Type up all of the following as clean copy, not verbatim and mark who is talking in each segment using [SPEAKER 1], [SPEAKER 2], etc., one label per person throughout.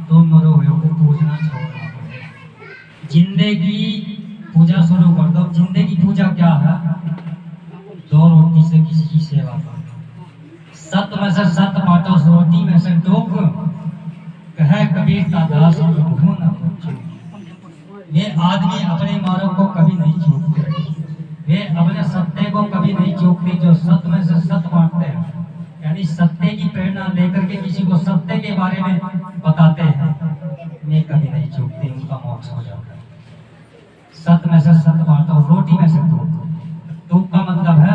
[SPEAKER 1] तुम रोहियों को पूजना छोड़ना पड़ेगा। जिंदगी पूजा शुरू कर दो। जिंदगी पूजा क्या है? दो रोटी से किसी की सेवा करो। सत में से सत बाटो, रोटी में से दुख कहे कबीर का दास प्रभु न पूछो। वे आदमी अपने मार्ग को कभी नहीं चूकते, वे अपने सत्य को कभी नहीं चूकते। जो सत्य में से सत्य बांटते हैं, यानी सत्य की प्रेरणा लेकर के किसी को सत्य के बारे में बताते हैं, वे कभी नहीं चूकते, उनका मोक्ष हो जाता है। सत्य में से सत्य बांटो, रोटी में से दुख। दुख का मतलब है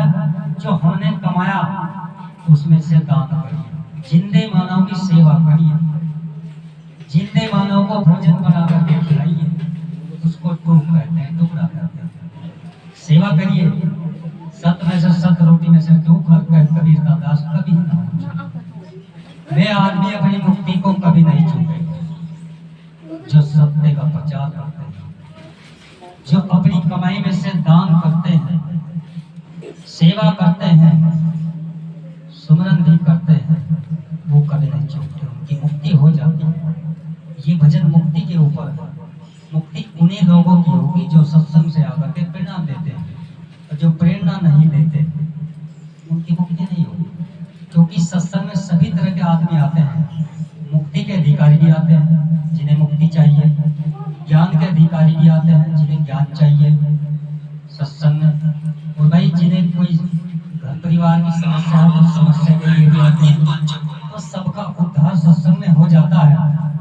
[SPEAKER 1] जो हमने कमाया उसमें से दान करिए, जिंदे मानव की सेवा करिए, जिंदे मानव को भोजन बना करके खिलाइए, उसको टूक कहते हैं, टुकड़ा कहते हैं। सेवा करिए। सत्य में से सत्य, रोटी में से दुख, कबीर का दास कभी ना हो। वे आदमी अपनी मुक्ति को कभी नहीं चूकेगा जो सत्य का प्रचार करते हैं, जो अपनी कमाई में से दान करते हैं, सेवा करते हैं, सुमरन भी करते हैं, वो कभी नहीं चूकते, उनकी मुक्ति हो जाती है। ये भजन मुक्ति के ऊपर है। मुक्ति उन्हीं लोगों की होगी जो सत्संग से आकर के प्रेरणा देते हैं, और जो प्रेरणा नहीं लेते उनकी मुक्ति नहीं होगी। क्योंकि सत्संग में सभी तरह के आदमी आते हैं। मुक्ति के अधिकारी भी आते हैं जिन्हें मुक्ति चाहिए, ज्ञान के अधिकारी भी आते हैं जिन्हें ज्ञान चाहिए सत्संग में, और भाई जिन्हें कोई घर परिवार की समस्या हो, समस्या के लिए भी आते हैं। तो सबका उद्धार सत्संग में हो जाता है,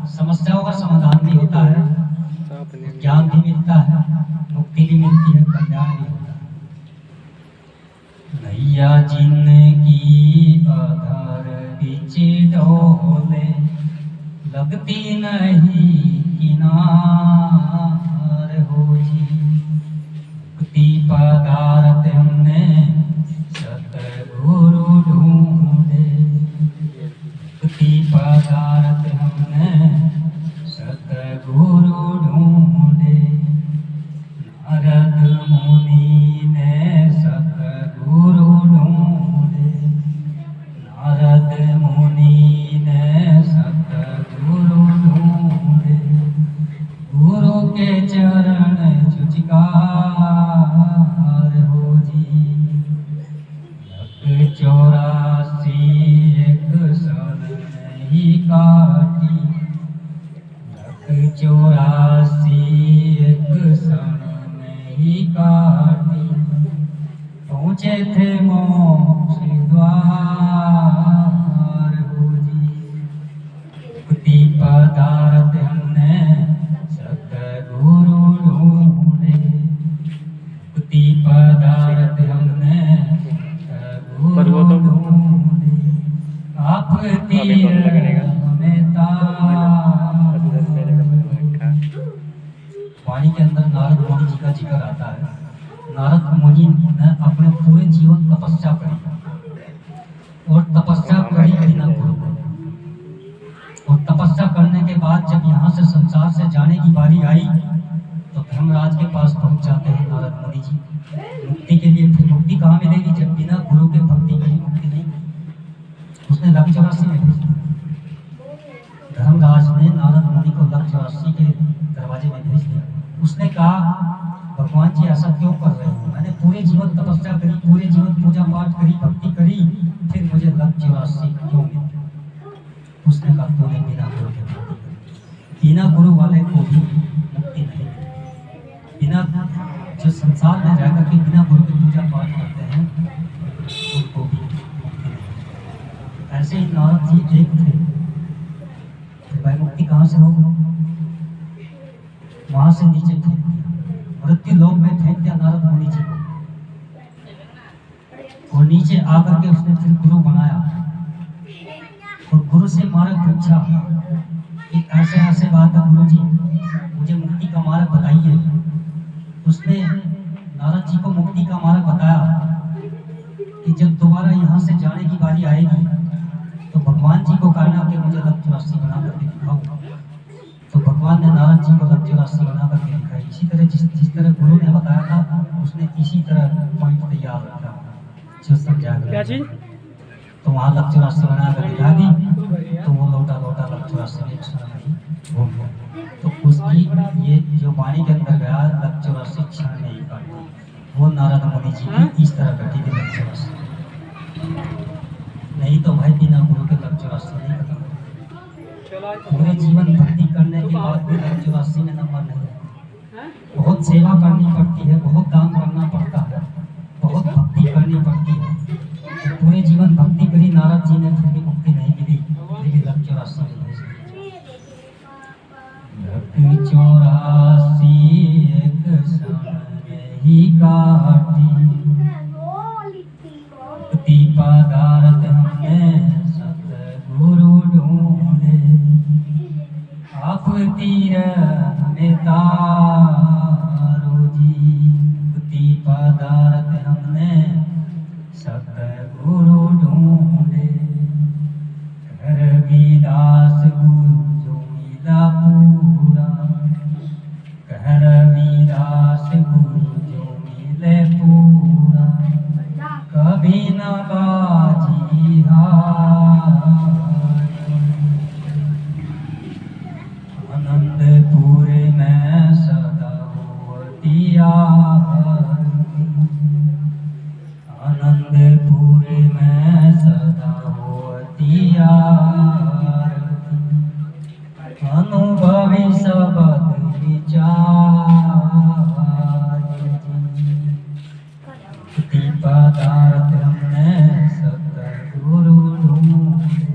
[SPEAKER 1] समस्याओं का समाधान भी होता है, ज्ञान भी मिलता है, मुक्ति भी मिलती है, कल्याण भी होता है। नैया जिंदगी आधार बीच डोले, लगती नहीं किनार हो जी। मुक्ति पदार्थ हमने सतगुरु ढूंढे, मुक्ति पदार्थ हमने सतगुरु ढूंढे। नारद मुनि ने सतगुरु ढूंढे, नारद मुनि ने सतगुरु ढूंढे। गुरु के चरण झुझकार हो जी। 84 एक सन नहीं काटी, 84 एक सन नहीं काटी। पहुँचे थे मोक्ष द्वार हो जी। मुक्ति पदार्थ हमने सतगुरु ढूंढे, मुक्ति पदार्थ हमने सतगुरु ढूंढे। आप वाणी के अंदर नारद मुनि जी का जिक्र आता है। नारद मुनि ने अपने पूरे जीवन तपस्या करी, और तपस्या करी बिना गुरु को। और तपस्या करने के बाद जब यहाँ से संसार से जाने की बारी आई तो धर्मराज के पास पहुंच जाते हैं नारद मुनि जी मुक्ति के लिए। फिर मुक्ति कहाँ मिलेगी जब बिना गुरु के भक्ति की मुक्ति नहीं। उसने लक 84 में भेज दिया। धर्मराज ने नारद मुनि को लक 84 के दरवाजे में भेज दिया। उसने कहा भगवान जी ऐसा क्यों कर रहे हो? मैंने पूरे जीवन तपस्या करी, पूरे जीवन पूजा पाठ करी, भक्ति करी, फिर मुझे लक 84 क्यों मिली? उसने कहा तूने बिना गुरु के भक्ति करी। बिना गुरु वाले को भी मुक्ति नहीं मिलती। बिना जो संसार में रह करके बिना गुरु के पूजा पाठ करते हैं उनको भी मुक्ति नहीं। ऐसे ही नारद जी एक थे। भाई मुक्ति कहाँ से होगी? वहां से नीचे फेंक दिया, मृत्यु लोक में फेंक दिया नारद मुनि जी को। और नीचे आकर के उसने फिर गुरु बनाया और गुरु से मार्ग पूछा कि ऐसे ऐसे बात है गुरु जी, मुझे मुक्ति का मार्ग बताइए। उसने नारद जी को मुक्ति का मार्ग बताया कि जब दोबारा यहाँ से जाने की बारी आएगी तो भगवान जी को कहना कि मुझे लक 84 बना करके दिखाओ। तो भगवान ने नारद जी को लक 84 बना करके दिखाई। इसी तरह जिस तरह गुरु ने बताया था उसने इसी तरह पॉइंट तैयार रखा जो समझा क्या चीज। तो वहाँ लक 84 बना कर दिखा दी तो वो लौटा लक 84 में वाणी के अंदर गया लग 84 क्षण में ही काटी। वो नारद मुनि जी की इस तरह घटी थी लग 84। नहीं तो भाई बिना गुरु के लग 84 नहीं खत्म। पूरे जीवन भक्ति करने के बाद भी लग 84 में नंबर नहीं है। बहुत सेवा करनी पड़ती है, बहुत दान करना पड़ता है, बहुत भक्ति करनी पड़ती है। तो पूरे जीवन भक्ति करी नारद जी ने, फिर भी मुक्ति नहीं मिली, लेकिन लग 84 में नहीं। लग 84 एक समय ही काटी, भक्ति पदार्थ हमने सतगुरु ढूंढे, आप तीर में तारो जी, भक्ति पदार्थ हमने सतगुरु ढूंढे, घर विदास गुरु जो मिला पूरा, घर विदास गुरु जो मिले पूरा, कभी न बाजी हार। आनंदपुर में सदा होती आरती, आनंदपुर में सदा होती आरती, अनुभवी शब्द विचार, भक्ति पदार्थ हमने सतगुरु ढूंढे,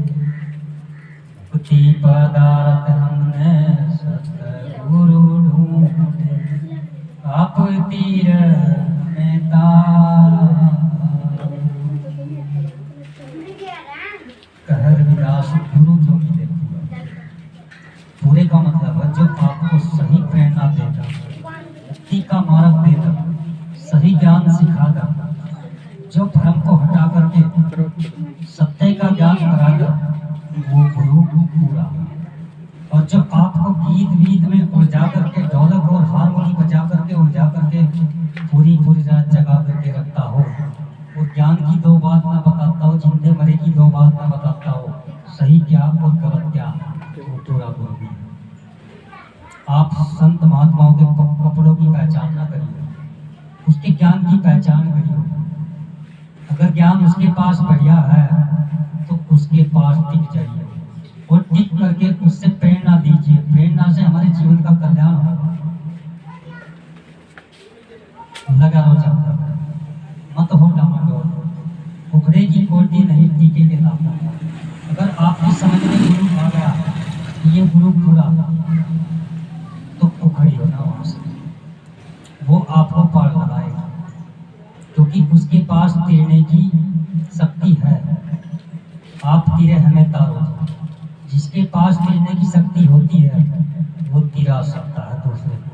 [SPEAKER 1] भक्ति पदार्थ हमने सतगुरु ढूंढे, आप तीर में तार। कहर विलास गुरु जो मिले पूरा, पूरे का मतलब है जो आपको सही प्रेरणा देगा, मुक्ति का मार्ग देगा, सही ज्ञान सिखागा, जो भ्रम को हटा करके सत्य का ज्ञान करागा, वो गुरु पूरा। और जो आपको गीत वीत में उलझा करके, ढोलक और हारमोनी बजा करके उलझा करके पूरी पूरी रात जगा करके रखता हो, और ज्ञान की दो बात ना बताता हो, जिंदे मरे की दो बात ना बताता हो, सही क्या और गलत क्या, वो पूरा गुरु भी है। आप संत महात्माओं के कपड़ों की पहचान ना करिए, उसके ज्ञान की पहचान करिए। अगर ज्ञान उसके पास बढ़िया है तो उसके पास टिक जाइए, और टिक करके उससे प्रेरणा दीजिए। प्रेरणा से हमारे जीवन का कल्याण होगा। लगा रहो जब तक, मत हो डामाडोल, उखड़े की कोटी नहीं टीके के नाम। अगर आपकी समझ में गुरु आ गया ये गुरु पूरा, तो उखड़ी हो ना वहां से, वो आपको पार लगाएगा, क्योंकि उसके पास तीरने की शक्ति है। आप तीरे हमें तारो, जिसके पास तीरने की शक्ति होती है वो तीरा सकता है दूसरे को,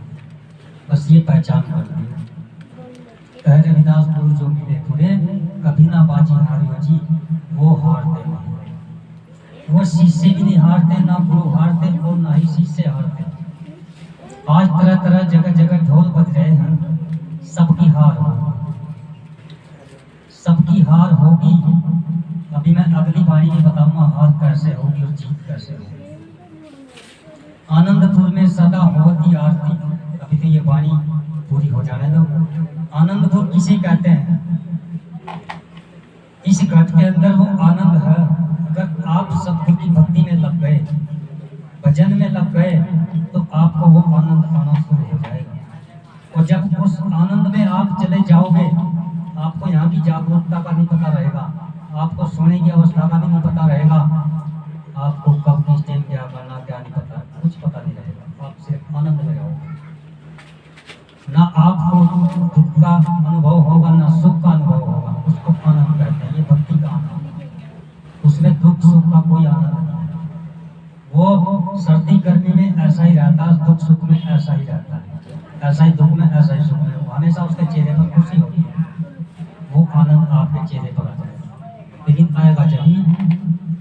[SPEAKER 1] बस ये पहचान कर ली। कह रविदास गुरु जो मिले पूरे, कभी ना बाजी हारियो जी, वो हारते नहीं, वो शिष्य भी नहीं हारते, ना गुरु हारते और ना ही शिष्य हारते। आज तरह तरह जगह जगह ढोल बज रहे हैं, सबकी हार होगी, सबकी हार होगी। अभी मैं अगली बारी में बताऊंगा हार कैसे होगी और जीत कैसे होगी। आनंदपुर में सदा होती आरती, अभी तो ये वाणी पूरी हो जाने दो। आनंदपुर किसे कहते हैं? इस घट के अंदर वो आनंद है। अगर आप सतगुरु की भक्ति में लग गए, भजन में लग गए, तो आपको वो आनंद आना शुरू हो जाएगा। और जब उस आनंद में आप चले जाओगे, आपको यहाँ की जागरूकता का नहीं पता रहेगा, आपको सोने की अवस्था का भी नहीं पता रहेगा, आपको कब किस टाइम क्या करना क्या नहीं पता, कुछ पता नहीं रहेगा। आप सिर्फ आनंद में रहोगे, ना आपको दुख का अनुभव होगा ना सुख का अनुभव होगा। उसको आनंद कहते हैं, ये भक्ति का आनंद है। उसमें दुख सुख का कोई आनंद नहीं है। वो सर्दी गर्मी में ऐसा ही रहता है, दुख सुख में ऐसा ही रहता है, ऐसा ही दुख में ऐसा ही सुख में, हमेशा उसके चेहरे पर खुशी होती है। वो आनंद आपके चेहरे पर आ जाएगा, लेकिन आएगा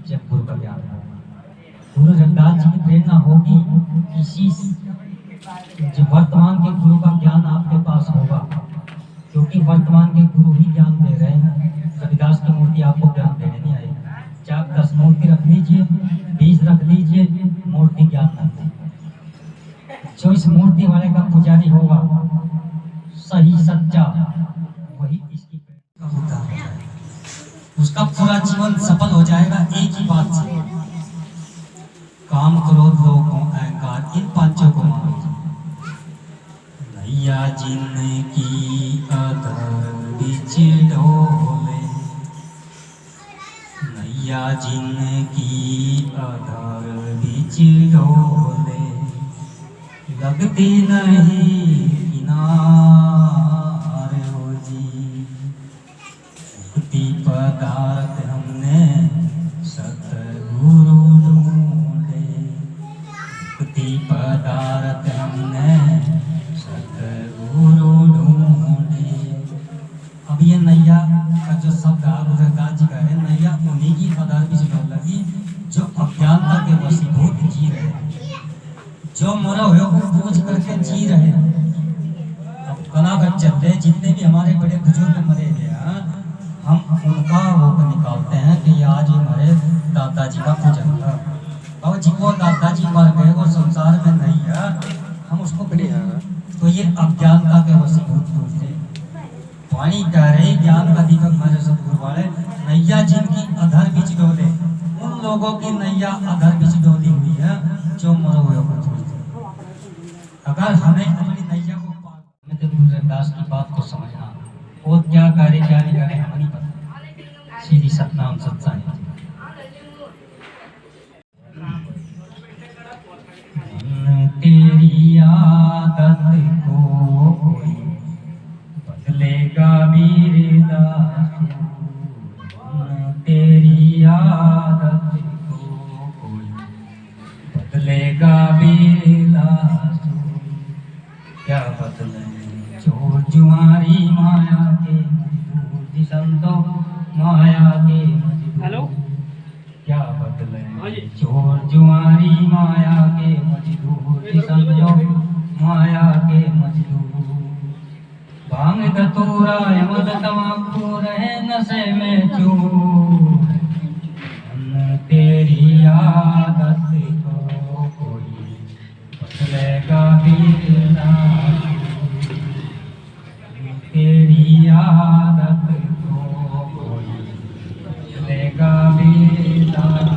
[SPEAKER 1] जब गुरु का ज्ञान होगा। गुरु रविदास जी की प्रेरणा होगी, किसी जो वर्तमान के गुरु का ज्ञान आपके पास होगा, क्योंकि वर्तमान के गुरु ही ज्ञान दे रहे हैं। रविदास की मूर्ति आपको ज्ञान देने नहीं आएगी। चाहे 10 मूर्ति रख लीजिए, 20 रख लीजिए, मूर्ति ज्ञान नहीं देगी। जो इस मूर्ति वाले का पुजारी होगा सही सच्चा, वही इसकी प्रेरणा का उद्धार हो जाएगा, उसका पूरा जीवन सफल हो जाएगा। एक ही बात से, काम क्रोध लोभ अहंकार इन पांचों को मारो। नैया जिनकी अधर बिच डोले, नैया जिनकी अधर बिच डोले, लगती नहीं किनारे हो जी। मुक्ति पदार्थ हमने सतगुरु ढूंढे, मुक्ति पदार्थ हमने सतगुरु ढूंढे। अब ये नैया का जो शब्द गुजरदास जी कह रहे, नैया उन्हीं की अधर बीच डोल लगी जो अज्ञानता के वशीभूत जी रहे, जो मरा हुआ को पूज करके जी रहे। अब कलागत चल रहे, जितने भी हमारे बड़े बुजुर्ग मरे हैं, हम उनका वो निकालते हैं कि आज ही हमारे दादाजी का पूजन था, और जी वो दादाजी मर गए, वो संसार में नहीं है, हम उसको बड़े हैं। तो ये अज्ञानता के वशीभूत दूसरे वाणी कह रहे, ज्ञान का दीपक हमारे सतगुरु वाले, नैया जिनकी अधर बीच डोले, उन लोगों की नैया अधर बीच डोली हुई है जो मरे हुए को पूजते। अगर हमें अपनी नैया को पार, तो गुजरदास की बात को समझना, और क्या करे क्या नहीं करे हमें नहीं पता, सीधी सतनाम सत्संग। तेरी आदत को कोई बदलेगा वीरदास, तेरी आदत को कोई बदलेगा वीरदास, क्या बदले चोर जुआरी माया के मजदूर संतो, माया के मजदूर, क्या बदले चोर जुआरी माया के मजदूर समझो, माया के मजदूर। भांग धतूरा यमद तमाकू रहे नशे में चूर, तेरी आदत को कोई बदलेगा वीरदास, तेरी आदत को कोई बदलेगा वीरदास।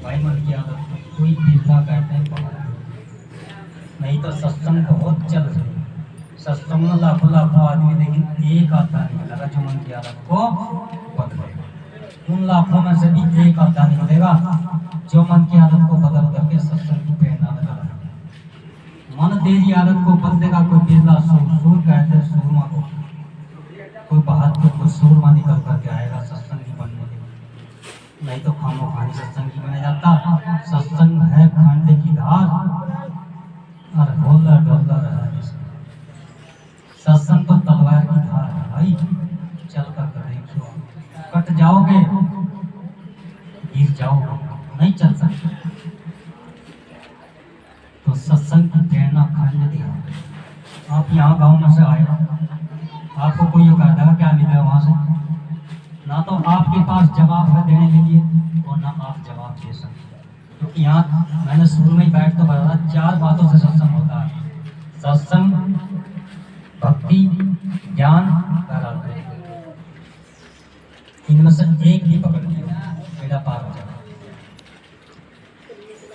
[SPEAKER 1] भाई मन की आदत को कोई बिरला कहते हैं पकड़ा, नहीं तो सत्संग बहुत चल रही, सत्संग में लाखों लाखों आदमी, लेकिन एक आता नहीं मिलेगा जो मन की आदत को बदलेगा। उन लाखों में से भी एक आता नहीं मिलेगा जो मन की आदत को बदल करके सत्संग की प्रेरणा में लगा। मन तेरी आदत को बदलेगा कोई बिरला सूर कहते हैं सूरमा को, कोई बहादुर कोई सूरमा निकल करके आएगा सत्संगी बनने के, नहीं तो खामो खानी सत्संगी बने जाता। सत्संग है खांडे की धार और होला डोला रहा है, सत्संग तो तलवार की धार है भाई, चल कर देखियो, कट जाओगे गिर जाओगे, नहीं चल सकते। तो सत्संग की प्रेरणा खाने दिया। आप यहाँ गांव में से आए, आपको कोई ये कहता है क्या मिला वहां से, ना तो आपके पास जवाब है देने के लिए और ना आप जवाब दे सकते, क्योंकि यहाँ मैंने शुरू में ही बैठ तो बताया, चार बातों से सत्संग होता है, सत्संग, भक्ति, ज्ञान, वैराग्य। इनमें से एक भी पकड़ लिया बेड़ा पार हो जाएगा।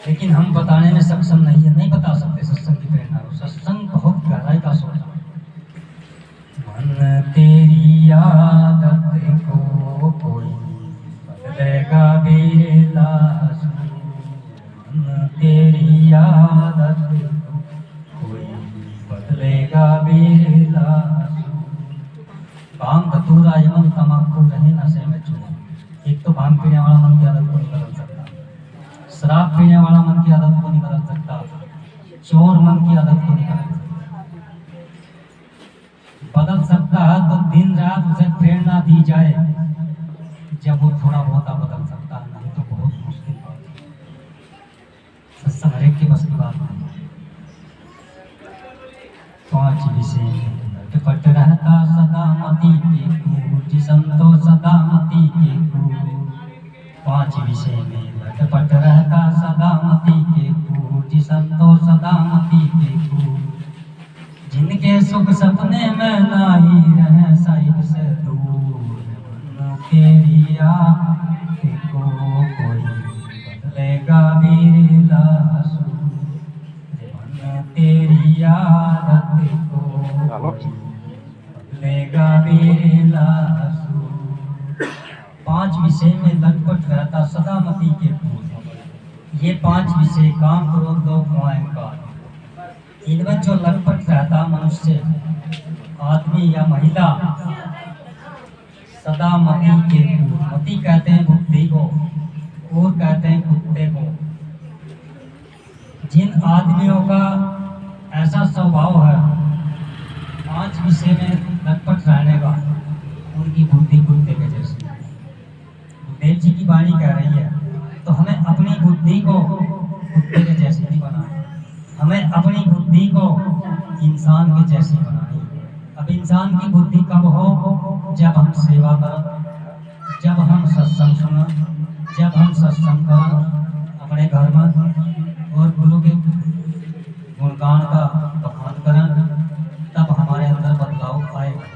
[SPEAKER 1] लेकिन हम बताने में सक्षम नहीं है, नहीं बता सकते सत्संग की प्रेरणा को। सत्संग बहुत गहराई का सोचा। मन तेरी आदत को कोई बदलेगा वीरदास, मन तेरी आदत को कोई बदलेगा वीरदास। भांग धतूरा यमन तमाकू रहे नशे में चूर। एक तो भांग पीने वाला मन की आदत को नहीं बदल सकता, शराब पीने वाला मन की आदत को नहीं बदल सकता, चोर मन की आदत को नहीं बदल सकता। बदल सकता है तो दिन रात उसे प्रेरणा दी जाए, जब वो थोड़ा बहुत बदल सकता है, नहीं तो बहुत मुश्किल बात है। सत्संग हर एक की बस की बात नहीं। पांच विषय पट रहता सदा मति के कूट, संतो सदा मति के कूट। पांच विषय में लटपट रहता सदा मति के कूट, संतो सुख सपने में नाही रहे साहिब से दूर, मन तेरी आदत को कोई बदलेगा बिरलासू, मन तेरी आदत को कोई बदलेगा बिरलासू। 5 विषय में लटपट रहता सदा मति के फूल। ये 5 विषय काम, क्रोध, लोभ, मोह, अहंकार, इनमें जो लटपट रहता मनुष्य, आदमी या महिला, सदा मति के फूल। मति कहते हैं बुद्धि को और कहते हैं कुत्ते को। जिन आदमियों का ऐसा स्वभाव है 5 विषय में लटपट रहने का, उनकी बुद्धि कुत्ते के जैसी। देव जी की वाणी कह रही है, तो हमें अपनी बुद्धि को कुत्ते के जैसी नहीं बनाना, हमें अपनी बुद्धि को इंसान के जैसी बनानी। अब इंसान की बुद्धि कब हो? जब हम सेवा करें, जब हम सत्संग सुनें, जब हम सत्संग करें अपने घर में और गुरु के गुणगान का बखान करें, तब हमारे अंदर बदलाव आएगा।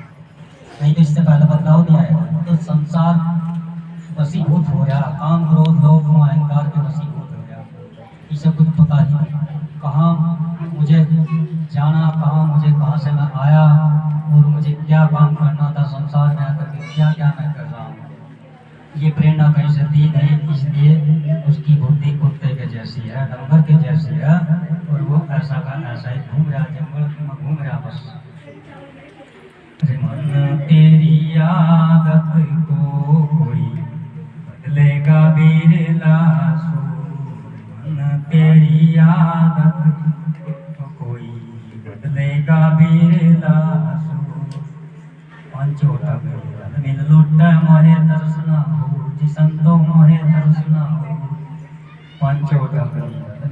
[SPEAKER 1] नहीं तो इससे पहले बदलाव नहीं आएगा। तो संसार वसीभूत हो रहा, काम, क्रोध, लोभ, मोह, अहंकार के वसीभूत हो रहा। इसे कुछ पता ही नहीं कहाँ मुझे जाना, कहाँ से मैं आया और मुझे क्या काम करना था संसार में आकर के, क्या क्या मैं कर रहा हूँ। ये प्रेरणा कहीं से दी नहीं, इसलिए उसकी बुद्धि कुत्ते के जैसी है, डंगर के जैसी है, और वो ऐसा का ऐसा ही घूम रहा, जंगल में घूम रहा बस। मन तेरी आदत को कोई बदलेगा बिरलासू, मन तेरी आदत को कोई बदलेगा बिरलासू। पंचो टक मिल लुट मोहे तरसना हो, जिसंतो मोहे तरसना हो। पंचो टक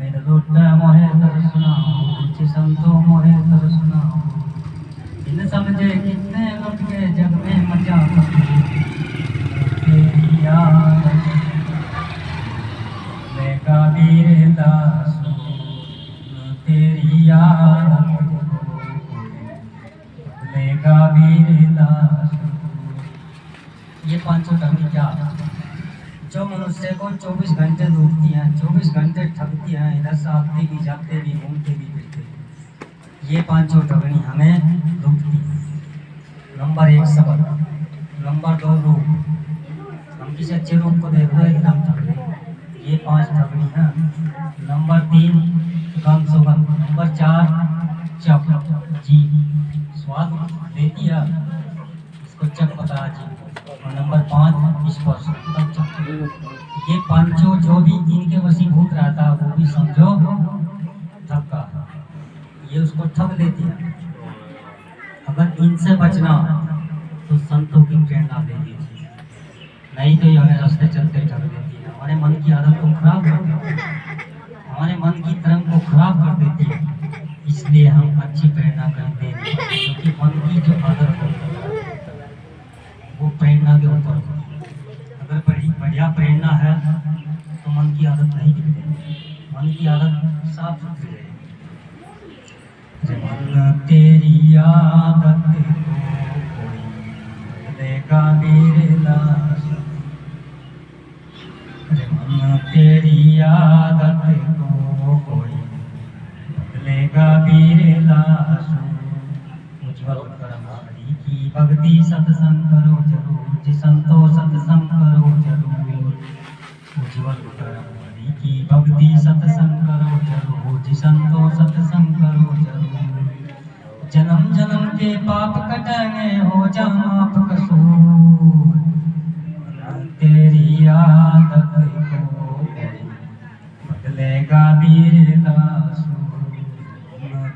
[SPEAKER 1] मिल लुट मोहे तरसना हो, जिसंतो मोहे तरसना हो। इन समझे कितने लुट के जग में मचा तेरी आदत लेगा बिरलासू, तेरी आदत लेगा बिरलासू। ये 500 टंकी क्या जो मनुष्य को 24 घंटे लूटती हैं, 24 घंटे ठगती हैं, इधर से आते भी जाते भी घूमते भी फिरते। ये 500 ठगनी हमें लूटती है। नंबर 1 शब्द, नंबर 2 रूप। हम किसी अच्छे रूप को देख रहे एकदम ठग रहे, ये 5 ठगनी है। नंबर 3 गंध सुगंध। नंबर 4 चख जी, स्वाद देती है, इसको चख पता है जी। और नंबर 5 स्पर्श। ये 5 जो भी इनके वशीभूत रहता है वो भी समझो ठग, ये उसको ठग देती है। अगर इनसे बचना तो संतों की प्रेरणा ले लीजिए, नहीं तो ये हमें रास्ते चलते ठग देती है। हमारे मन की आदत को खराब कर देती है, हमारे मन की तरंग को खराब कर देती है। इसलिए हम अच्छी प्रेरणा कहीं दे दें, क्योंकि मन की जो आदत होती है वो प्रेरणा के ऊपर होती है। अगर बढ़िया प्रेरणा है तो मन की आदत नहीं दिखती, मन की आदत साफ सुथरी रहेगी। मन तेरी आदत को कोई बदलेगा बिरलासू, मन तेरी आदत को कोई बदलेगा बिरलासू। उज्ज्वल करम हरि की भक्ति सत्संग करो जरूर, जिसंतो सत्संग करो जरूर। उज्ज्वल करम हरि की भक्ति सत्संग करो जरूर, जिसंतो सत्संग करो जरूर। जन्म जन्म के पाप कटेंगे हो जा माफ कसूर, तेरी आदत को कोई बदलेगा बिरलासू,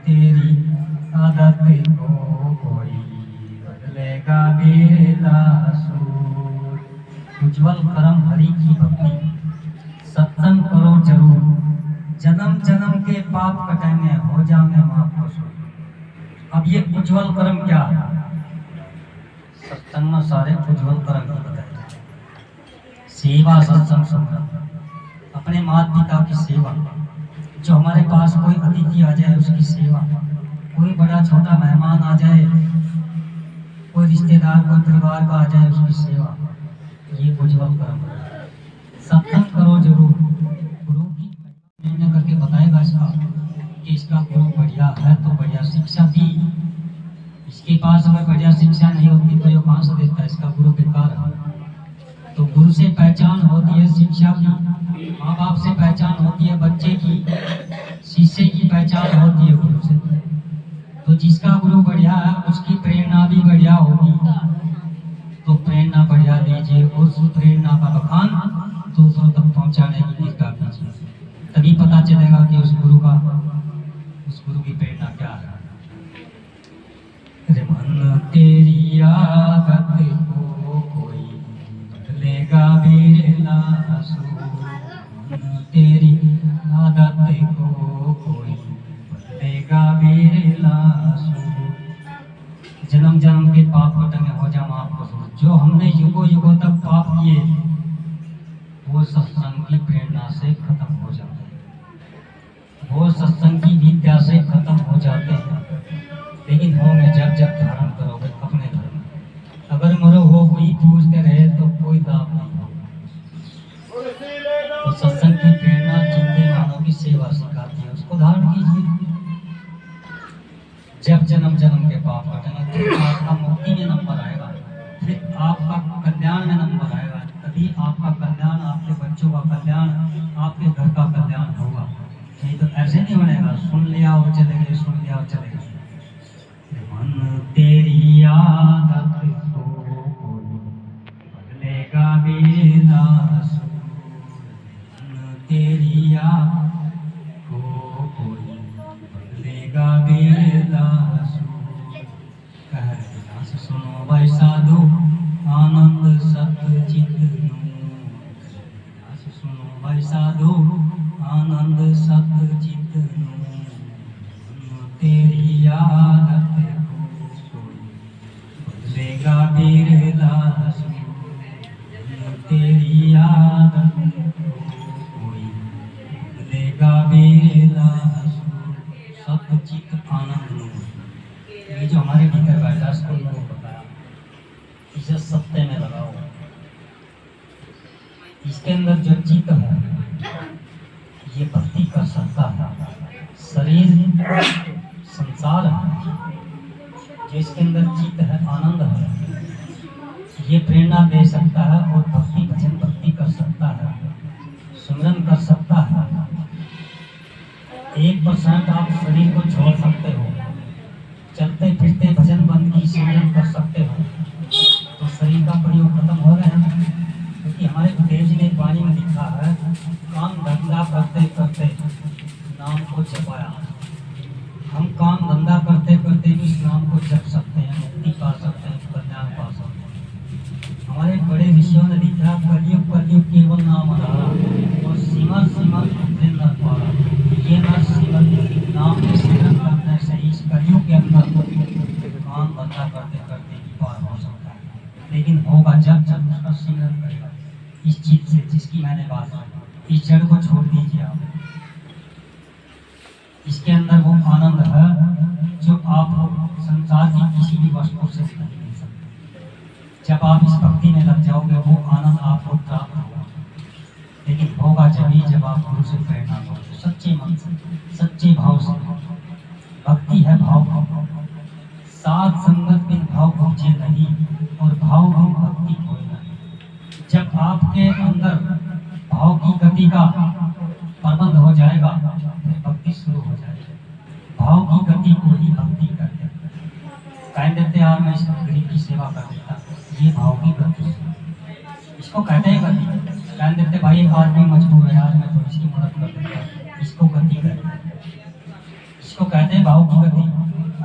[SPEAKER 1] तेरी आदत को कोई बदलेगा बिरलासू। उज्ज्वल करम हरि की भक्ति, सत्संग करो जरूर, जन्म जन्म के पाप कटेंगे हो जाएंगे माफ कसूर। अब ये उज्ज्वल कर्म क्या है? सत्संग में सारे उज्ज्वल कर्म ही बताए जाते हैं। सेवा, सत्संग, संग्रह, अपने माता पिता की सेवा, जो हमारे पास कोई अतिथि आ जाए उसकी सेवा, कोई बड़ा छोटा मेहमान आ जाए, कोई रिश्तेदार, कोई परिवार का आ जाए, उसकी सेवा, ये उज्ज्वल कर्म है। सत्संग करो जरूर। गुरु की निर्णय करके बताएगा इसका कि इसका गुरु बढ़िया है तो बढ़िया शिक्षा दी। इसके पास अगर बढ़िया शिक्षा नहीं होती तो ये कहाँ से देता है, इसका गुरु बेकार है। तो गुरु से पहचान होती है शिक्षा की, माँ बाप से पहचान होती है बच्चे की, शिष्य की पहचान होती है गुरु से। तो जिसका गुरु बढ़िया है उसकी प्रेरणा भी बढ़िया होगी, तो प्रेरणा बढ़िया दीजिए, उस प्रेरणा का बखान दूसरों तक पहुंचाने की कृपा कीजिए, तभी पता चलेगा कि उस गुरु की प्रेरणा क्या है। मन तेरी आदत को कोई बदलेगा भी ना सो, तेरी आदत को कोई बदलेगा भी ना सो। जन्म जन्म के पाप कटने हो जा माफ करो, जो हमने युगों युगों तक पाप किए वो सत्संग की प्रेरणा से खत्म हो जाते हैं, वो सत्संग की विद्या से खत्म हो जाते हैं। लेकिन होंगे जब जब धारण करोगे अपने धर्म। अगर मरो हो वही पूछते रहे तो कोई दाम नहीं होगा। तो सत्संग की प्रेरणा जिंदे मानव की सेवा सिखाती है, उसको धारण कीजिए। जब जन्म जन्म के पाप कटेंगे फिर आपका मुक्ति में नंबर आएगा, फिर आपका कल्याण में नंबर आएगा, तभी आपका कल्याण, आपके बच्चों का कल्याण, आपके घर का कल्याण होगा। नहीं तो ऐसे नहीं बनेगा, सुन लिया और चले गए, सुन लिया और चले गए। मन तेरी आदत को कोई बदलेगा भी ना सो, मन तेरी आदत को कोई बदलेगा भी ना सो। कहना सुनो भाई साधु आनंद सत चित सुनो भाई साधु आनंद सत चित तेरी आदत बदलेगा बिरला तेरी आदत कोई बदलेगा बिरला सतचित आनंद। ये जो हमारे भीतर बैठा है इसको मैंने बताया, इसे सत्य में लगाओ। इसके अंदर जो चित्त है ये भक्ति कर सकता है, शरीर संसार है, जो इसके अंदर चित्त है आनंद है, ये प्रेरणा दे सकता है और भक्ति भजन भक्ति कर सकता है, सुमिरन कर सकता है। 1% आप शरीर को छोड़ सकते हो, चलते फिरते भजन बंद की सुमिरन कर सकते हो, तो शरीर का प्रयोग खत्म हो रहा है। क्योंकि हमारे गुरुदेव जी ने वाणी में लिखा है, काम धंधा करते करते नाम को जपाया। हम काम धंधा करते करते भी इस नाम को जप सकते हैं, मुक्ति पा सकते हैं, कल्याण पा सकते हैं। हमारे बड़े ऋषियों ने लिखा, कलयुग कलयुग केवल नाम रहा और सीमा सीमा अपने नर पारा। ये नर सीमा नाम के सिमरन करने से इस कलयुग के अंदर काम धंधा करते करते ही पार हो सकता है। लेकिन होगा जब जब उसका सिमरन करेगा इस चीज से जिसकी मैंने बात की। इस जड़ को छोड़ दीजिए आप, इसके अंदर वो आनंद है जो आपको संसार की किसी भी वस्तु से नहीं मिल सकता। जब आप इस भक्ति में लग जाओगे वो आनंद आपको प्राप्त होगा। लेकिन होगा जब आप गुरु से प्रेरणा करोगे, सच्चे मन से, सच्चे भाव से। भक्ति है भाव, साथ संगत बिन भाव पहुंचे नहीं और भाव बिन भक्ति होए नहीं। जब आपके अंदर भाव की गति का प्रबंध हो जाएगा फिर भक्ति शुरू हो जाएगी। भाव की गति को ही भक्ति करते हैं। कह देते यार मैं इस गरीब की सेवा कर देता, ये भाव की गति, इसको कहते हैं गति। कह देते भाई एक आदमी मजबूर है यार मैं थोड़ी सी मदद कर देता, इसको गति कहते हैं, इसको कहते हैं भाव की गति।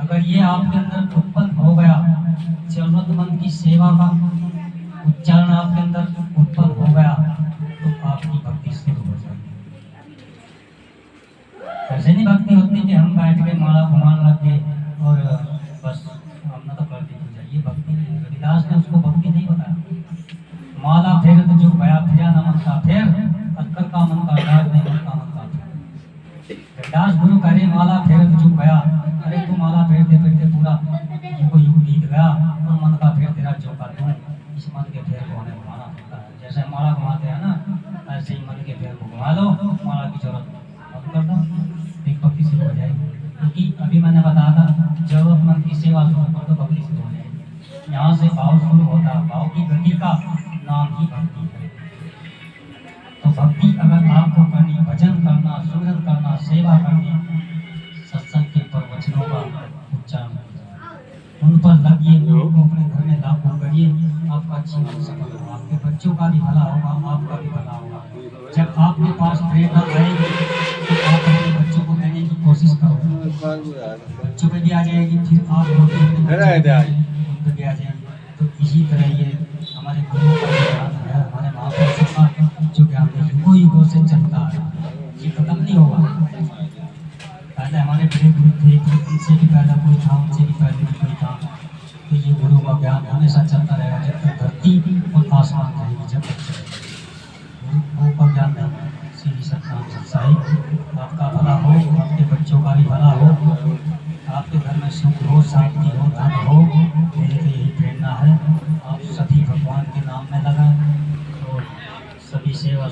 [SPEAKER 1] अगर ये आपके अंदर उत्पन्न हो गया, जरूरतमंद की सेवा का उच्चारण आपके अंदर उत्पन्न हो गया तो आपकी भक्ति शुरू हो जाएगी। ऐसे नहीं भक्ति होती कि हम बैठ के माला घुमाने लग गए और बस हमने तो कर दी पूजा, ये भक्ति नहीं। रविदास ने उसको भक्ति नहीं बताया। माला फेर तो जो गया फिरा न मन का फेर, अक्कर का मन का डाल नहीं मन का मन का फेर। रविदास गुरु करे माला फेर तो जो गया, अरे अरे तू माला फेरते फेरते पूरा युग युग बीत गया और मन का फेर तेरा चौका दूं। इस मन के फेर को हमें घुमाना पड़ता है। जैसे माला घुमाते हैं ना, ऐसे ही मन के फेर को घुमा लो, माला की जरूरत कम कर दो, एक भक्ति शुरू हो जाएगी। क्योंकि अभी मैंने बताया था, जरूरतमंद की सेवा शुरू कर दो, भक्ति शुरू हो जाएगी। यहाँ से भाव शुरू होता है, भाव की गति का नाम ही भक्ति है। तो भक्ति अगर आपको करनी, भजन करना, सुमिरन करना, सेवा करनी, सत्संग के प्रवचनों का उच्चारण उन पर लगिए, उनको अपने घर में लागू करिए, आपका जीवन सफल होगा, आपके बच्चों का भी भला होगा, आपका भी भला होगा। जब आपके पास प्रेरणा आएगी तो आप अपने बच्चों को देने की कोशिश करोगे, बच्चों पे भी आ जाएगी, फिर आप उन पे भी आ जाएगी। तो इसी तरह ये हमारे गुरुओं का ज्ञान है, हमारे महापुरुषों का जो ज्ञान है, युगों युगों से चलता है, ये खत्म नहीं होगा। पहले हमारे बड़े गुरु थे, उनसे भी पहले कोई था, उनसे भी पहले कोई था। तो ये गुरु का ज्ञान हमेशा चलता रहेगा जब तक धरती और आसमान रहेगी, जब तक चलेगा। गुरु का ज्ञान नहीं, सीधी सत्ता सच्चाई। आपका भला हो, आपके बच्चों का भी भला हो, आपके घर में सुख हो, शांति हो, धन हो, मेरी तो यही प्रेरणा है। आप सभी भगवान के नाम में लगाएं और सभी सेवा